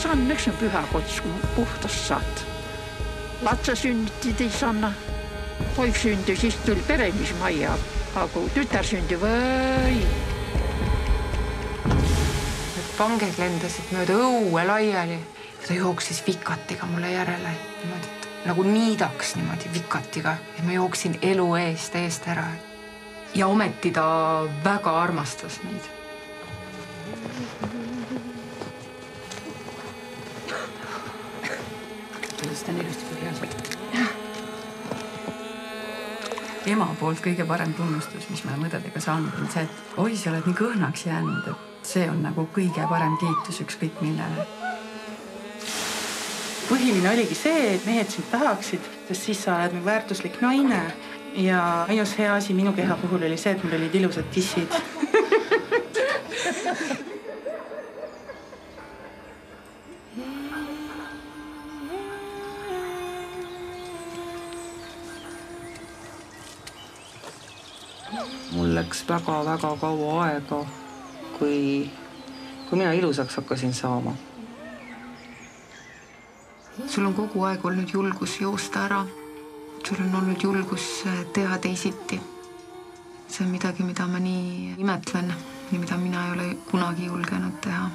Sanneks on pyhäkots, kun puhtas saat. Lapsa synnytti Sanna. Poik syntyi, siis tuli peremismajja. Aga kun tütar syntyi, või. Need panged lendasid mööda õue laiali. Ta jooksis vikatiga mulle järele. Niimoodi, et nagu niidaks niimoodi vikatiga. Ja ma jooksin elu eest ära. Ja ometi ta väga armastas meid. Seda on ilusti põhjased. Ema poolt kõige parem tunnustus, mis me mõdadega saanud, on see, et oi, sa oled nii kõhnaks jäänud, et see on nagu kõige parem kiitus ükskõik millele. Põhiline oligi see, et mehed sind tahaksid, sest siis sa oled väärtuslik naine. Ja ainus hea asi minu keha puhul oli see, et mul olid ilusad tissid. Mul läks väga kaua aega, kui mina ilusaks hakkasin saama. Sul on kogu aeg olnud julgus joosta ära. Sul on olnud julgus teha teisiti. See on midagi, mida ma nii imetlen ja mida mina ei ole kunagi julgenud teha.